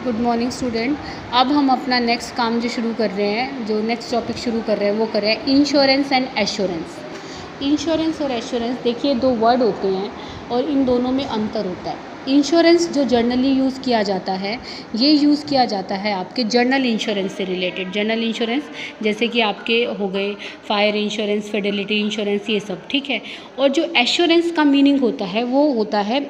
Good morning student. अब हम अपना नेक्स्ट काम जो शुरू कर रहे हैं, जो नेक्स्ट टॉपिक शुरू कर रहे हैं वो कर रहे हैं इंश्योरेंस एंड एश्योरेंस। इंश्योरेंस और एश्योरेंस देखिए दो वर्ड होते हैं और इन दोनों में अंतर होता है। इंश्योरेंस जो जनरली यूज़ किया जाता है, ये यूज़ किया जाता है आपके जनरल इंश्योरेंस से रिलेटेड। जनरल इंश्योरेंस जैसे कि आपके हो गए फायर इंश्योरेंस, फिडेलिटी इंश्योरेंस, ये सब ठीक है। और जो एश्योरेंस का मीनिंग होता है वो होता है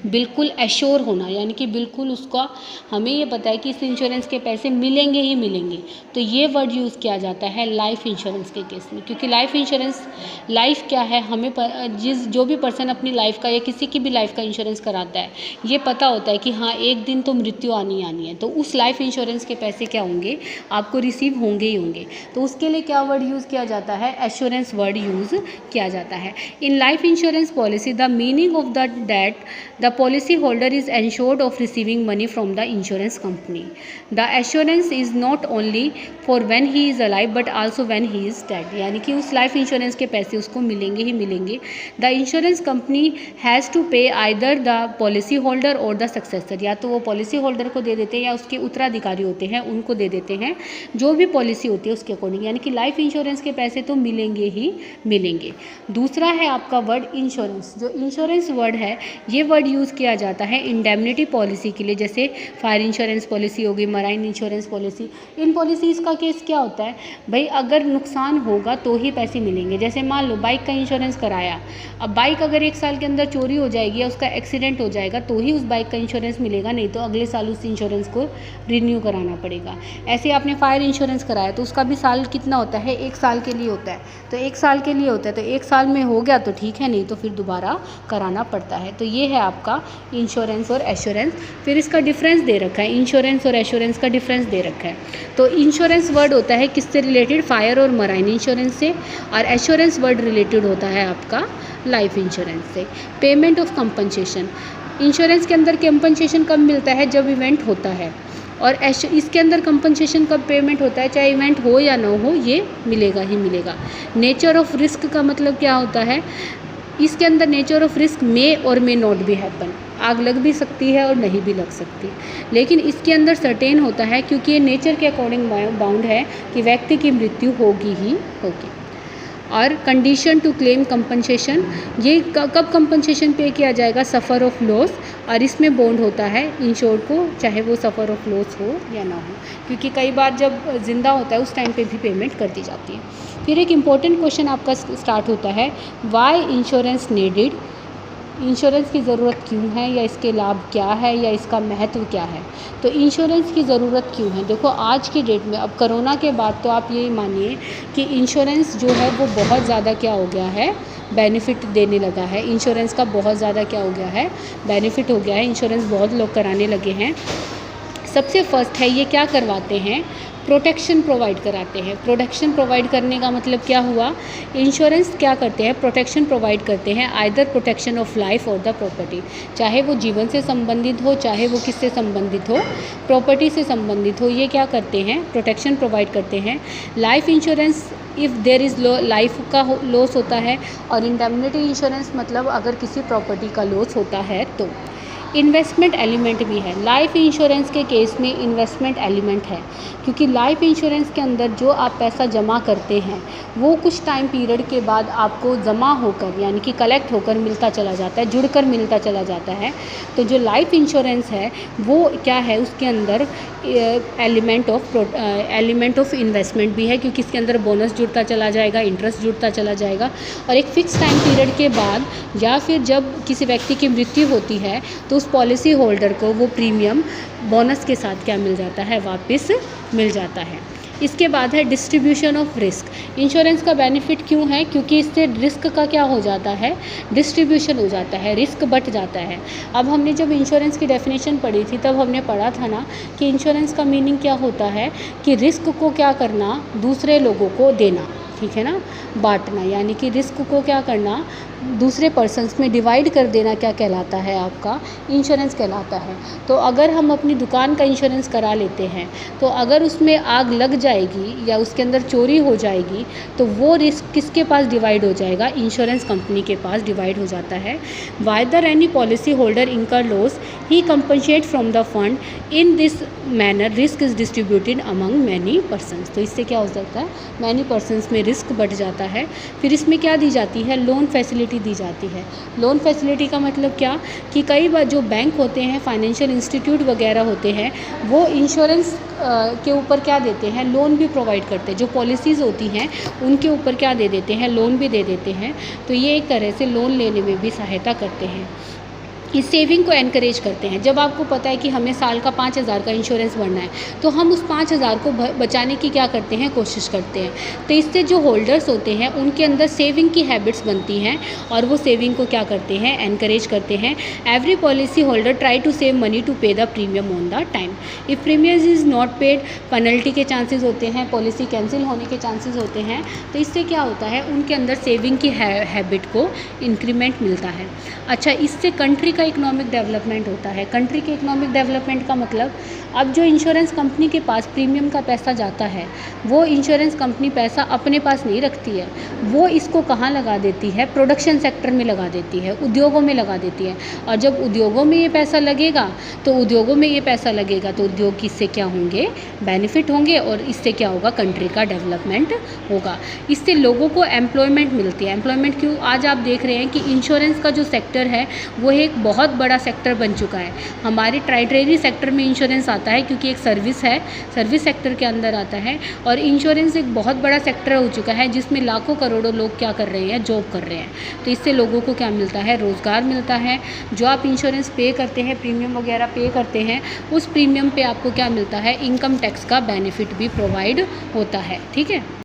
बिल्कुल एश्योर होना, यानी कि बिल्कुल उसका हमें ये पता है कि इस इंश्योरेंस के पैसे मिलेंगे ही मिलेंगे। तो ये वर्ड यूज़ किया जाता है लाइफ इंश्योरेंस के केस में, क्योंकि लाइफ इंश्योरेंस, लाइफ क्या है हमें जो भी पर्सन अपनी लाइफ का या किसी की भी लाइफ का इंश्योरेंस कराता है, ये पता होता है कि हाँ एक दिन तो मृत्यु आनी आनी है, तो उस लाइफ इंश्योरेंस के पैसे क्या होंगे, आपको रिसीव होंगे ही होंगे। तो उसके लिए क्या वर्ड यूज़ किया जाता है, एश्योरेंस वर्ड यूज़ किया जाता है। In life insurance policy the meaning of the date the policy holder is ensured of receiving money from the insurance company. The assurance is not only for when he is alive but also when he is dead, यानी कि उस life insurance के पैसे उसको मिलेंगे ही मिलेंगे। The insurance company has to pay either the policy holder or the successor, या तो वो पॉलिसी होल्डर को दे देते हैं या उसके उत्तराधिकारी होते हैं उनको दे देते हैं, जो भी पॉलिसी होती है उसके अकॉर्डिंग, यानी कि लाइफ इंश्योरेंस के पैसे तो मिलेंगे ही मिलेंगे। दूसरा है आपका वर्ड इंश्योरेंस। जो इंश्योरेंस वर्ड है ये वर्ड यूज़ किया जाता है इंडेमनिटी पॉलिसी के लिए, जैसे फायर इंश्योरेंस पॉलिसी होगी, मराइन इंश्योरेंस पॉलिसी। इन पॉलिसीज़ का केस क्या होता है भाई, अगर नुकसान होगा तो ही पैसे मिलेंगे। जैसे मान लो बाइक का इंश्योरेंस कराया, अब बाइक अगर 1 साल के अंदर चोरी हो जाएगी या उसका एक्सीडेंट हो जाएगा तो ही उस बाइक का इंश्योरेंस मिलेगा, नहीं तो अगले साल उस इंश्योरेंस को रिन्यू कराना पड़ेगा। ऐसे आपने फायर इंश्योरेंस कराया तो उसका भी साल कितना होता है, 1 साल के लिए होता है। तो 1 साल के लिए होता है तो 1 साल में हो गया तो ठीक है, नहीं तो फिर दोबारा कराना पड़ता है। तो ये है आपका इंश्योरेंस और एश्योरेंस। फिर इसका डिफरेंस दे रखा है, इंश्योरेंस और एश्योरेंस का डिफरेंस दे रखा है। तो इंश्योरेंस वर्ड होता है किससे रिलेटेड, फायर और मराइन इंश्योरेंस से, और एश्योरेंस वर्ड रिलेटेड होता है आपका लाइफ इंश्योरेंस से। पेमेंट ऑफ कंपनसेशन, इंश्योरेंस के अंदर कंपनसेशन कब मिलता है, जब इवेंट होता है, और इसके अंदर कंपनसेशन कब पेमेंट होता है, चाहे इवेंट हो या ना हो, ये मिलेगा ही मिलेगा। नेचर ऑफ रिस्क का मतलब क्या होता है, इसके अंदर नेचर ऑफ रिस्क मे और मे नॉट भी हैपन, आग लग भी सकती है और नहीं भी लग सकती, लेकिन इसके अंदर सर्टेन होता है क्योंकि ये नेचर के अकॉर्डिंग बाउंड है कि व्यक्ति की मृत्यु होगी ही होगी। और कंडीशन टू क्लेम कंपनसेशन, ये कब कंपनसेशन पे किया जाएगा, सफ़र ऑफ लॉस, और इसमें बॉन्ड होता है इंश्योर्ड को, चाहे वो सफ़र ऑफ लॉस हो या ना हो, क्योंकि कई बार जब जिंदा होता है उस टाइम पे भी पेमेंट कर दी जाती है। फिर एक इम्पॉर्टेंट क्वेश्चन आपका स्टार्ट होता है, वाई इंश्योरेंस नीडेड, इंश्योरेंस की ज़रूरत क्यों है, या इसके लाभ क्या है, या इसका महत्व क्या है। तो इंश्योरेंस की ज़रूरत क्यों है, देखो आज की डेट में, अब कोरोना के बाद तो आप यही मानिए कि इंश्योरेंस जो है वो बहुत ज़्यादा क्या हो गया है, बेनिफिट देने लगा है। इंश्योरेंस का बहुत ज़्यादा क्या हो गया है, बेनिफिट हो गया है, इंश्योरेंस बहुत लोग कराने लगे हैं। सबसे फर्स्ट है ये क्या करवाते हैं, प्रोटेक्शन प्रोवाइड कराते हैं। प्रोटेक्शन प्रोवाइड करने का मतलब क्या हुआ, इंश्योरेंस क्या करते हैं, प्रोटेक्शन प्रोवाइड करते हैं, आइदर प्रोटेक्शन ऑफ लाइफ और द प्रॉपर्टी, चाहे वो जीवन से संबंधित हो, चाहे वो किससे संबंधित हो, प्रॉपर्टी से संबंधित हो, ये क्या करते हैं, प्रोटेक्शन प्रोवाइड करते हैं। Life insurance if there is life का लॉस होता है, और इंडेमनिटी इंश्योरेंस मतलब अगर किसी प्रॉपर्टी का लॉस होता है तो। इन्वेस्टमेंट एलिमेंट भी है, लाइफ इंश्योरेंस के केस में इन्वेस्टमेंट एलिमेंट है, क्योंकि लाइफ इंश्योरेंस के अंदर जो आप पैसा जमा करते हैं वो कुछ टाइम पीरियड के बाद आपको जमा होकर, यानी कि कलेक्ट होकर मिलता चला जाता है, जुड़कर मिलता चला जाता है। तो जो लाइफ इंश्योरेंस है वो क्या है, उसके अंदर एलिमेंट ऑफ इन्वेस्टमेंट भी है, क्योंकि इसके अंदर बोनस जुड़ता चला जाएगा, इंटरेस्ट जुड़ता चला जाएगा, और एक फ़िक्स टाइम पीरियड के बाद या फिर जब किसी व्यक्ति की मृत्यु होती है तो उस पॉलिसी होल्डर को वो प्रीमियम बोनस के साथ क्या मिल जाता है, वापस मिल जाता है। इसके बाद है डिस्ट्रीब्यूशन ऑफ रिस्क। इंश्योरेंस का बेनिफिट क्यों है, क्योंकि इससे रिस्क का क्या हो जाता है, डिस्ट्रीब्यूशन हो जाता है, रिस्क बट जाता है। अब हमने जब इंश्योरेंस की डेफिनेशन पढ़ी थी तब हमने पढ़ा था ना कि इंश्योरेंस का मीनिंग क्या होता है, कि रिस्क को क्या करना, दूसरे लोगों को देना, ठीक है ना, बांटना, यानी कि रिस्क को क्या करना, दूसरे पर्सन्स में डिवाइड कर देना क्या कहलाता है, आपका इंश्योरेंस कहलाता है। तो अगर हम अपनी दुकान का इंश्योरेंस करा लेते हैं, तो अगर उसमें आग लग जाएगी या उसके अंदर चोरी हो जाएगी, तो वो रिस्क किसके पास डिवाइड हो जाएगा, इंश्योरेंस कंपनी के पास डिवाइड हो जाता है। वाइदर एनी पॉलिसी होल्डर इनकर loss he compensate from the fund, in this manner risk is distributed among many persons. तो इससे क्या हो सकता है, मैनी पर्सनस में रिस्क बढ़ जाता है। फिर इसमें क्या दी जाती है, लोन फैसिलिटी दी जाती है। लोन फैसिलिटी का मतलब क्या, कि कई बार जो बैंक होते हैं, फाइनेंशियल इंस्टीट्यूट वगैरह होते हैं, वो इंश्योरेंस के ऊपर क्या देते हैं, लोन भी प्रोवाइड करते हैं। जो पॉलिसीज़ होती हैं उनके ऊपर क्या दे देते हैं, लोन भी दे देते हैं। तो ये एक तरह से लोन लेने में भी सहायता करते हैं। इस सेविंग को एनकरेज करते हैं। जब आपको पता है कि हमें साल का 5,000 का इंश्योरेंस भरना है, तो हम उस 5,000 को बचाने की क्या करते हैं, कोशिश करते हैं। तो इससे जो होल्डर्स होते हैं उनके अंदर सेविंग की हैबिट्स बनती हैं, और वो सेविंग को क्या करते हैं, एनकरेज करते हैं। Every policy holder try to save money to pay the premium on the time. If premium is not paid, penalty के चांसेस होते हैं, पॉलिसी कैंसिल होने के चांसेस होते हैं। तो इससे क्या होता है, उनके अंदर सेविंग की हैबिट को इंक्रीमेंट मिलता है। अच्छा, इससे कंट्री का इकोनॉमिक डेवलपमेंट होता है। कंट्री के इकोनॉमिक डेवलपमेंट का मतलब, अब जो इंश्योरेंस कंपनी के पास प्रीमियम का पैसा जाता है, वो इंश्योरेंस कंपनी पैसा अपने पास नहीं रखती है, वो इसको कहाँ लगा देती है, प्रोडक्शन सेक्टर में लगा देती है, उद्योगों में लगा देती है। और जब उद्योगों में ये पैसा लगेगा, तो उद्योग इससे क्या होंगे, बेनिफिट होंगे, और इससे क्या होगा, कंट्री का डेवलपमेंट होगा। इससे लोगों को एम्प्लॉयमेंट मिलती है। एम्प्लॉयमेंट क्यों, आज आप देख रहे हैं कि इंश्योरेंस का जो सेक्टर है वो एक बहुत बड़ा सेक्टर बन चुका है। हमारे ट्राइटेरी सेक्टर में इंश्योरेंस आता है, क्योंकि एक सर्विस है, सर्विस सेक्टर के अंदर आता है। और इंश्योरेंस एक बहुत बड़ा सेक्टर हो चुका है, जिसमें लाखों करोड़ों लोग क्या कर रहे हैं, जॉब कर रहे हैं। तो इससे लोगों को क्या मिलता है, रोज़गार मिलता है। जो आप इंश्योरेंस पे करते हैं, प्रीमियम वगैरह पे करते हैं, उस प्रीमियम पे आपको क्या मिलता है, इनकम टैक्स का बेनिफिट भी प्रोवाइड होता है। ठीक है।